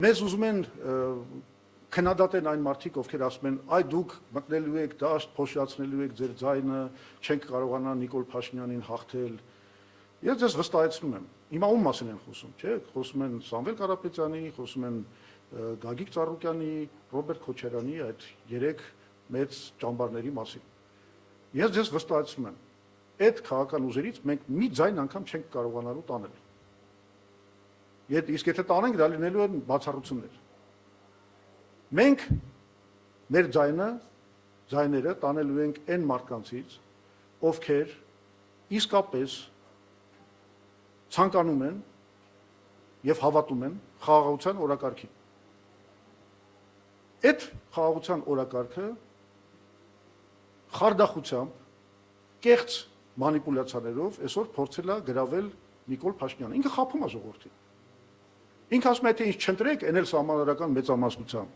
Մեզ ուզում են քննադատեն այն մարդիկ, ովքեր ասում են, այ դուք մտնելու եք դաշտ, փոշիացնելու եք ձեր ձայնը, չենք կարողանա Նիկոլ Փաշինյանին հաղթել։ Ես ձեզ վստահեցնում եմ, հիմա ում մասին են խոսում, չէ՞, խոսում են Սամվել Կարապետյանի, խոսում են Գագիկ Ծառուկյանի, Ռոբերտ Քոչարյանի այդ 3 մեծ ճամբարների մասին։ Ես ձեզ վստահեցնում եմ, այդ քաղաքական ուժերից մենք մի ձայն անգամ չենք կարողանալու տանել։ Իսկ եթե տանենք, դա լինելու են բացառություններ։ Մենք մեր ձայները տանելու ենք այն մարդկանցից, ովքեր իսկապես ցանկանում են եւ հավատում են խաղաղության օրակարգին։ Այդ խաղաղության օրակարգը խարդախությամբ, կեղծ մանիպուլյացիաներով այսօր փորձել է գրավել Նիկոլ Փաշինյանը։ Ինքը խաբում է ժողովրդին։ Ինքը ասում է, թե ինչ չընտրեք, այն էլ սահմանադրական մեծամասնությամբ։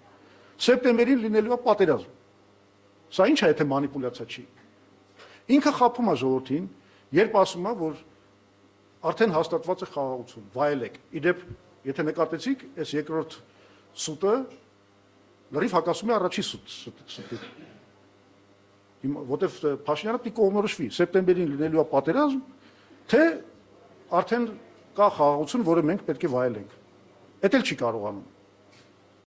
Սեպտեմբերին լինելու է պատերազմ։ Սա ինչ է, եթե մանիպուլյացիա չի։ Ինքը խաբում է ժողովրդին, երբ ասում է, որ արդեն հաստատված է խաղաղություն, վայելեք։ Իդեպ, եթե նկատեցիք, այս երկրորդ սուտը լրիվ հակասում է առաջի սուտի։ Որտեվ Փաշինյանը պիտի կողմնորոշվի, սեպտեմբերին լինելու է պատերազմ, թե արդեն կա խաղաղություն, որը մենք պետք է վայելենք։ Էդ էլ չի կարողանում։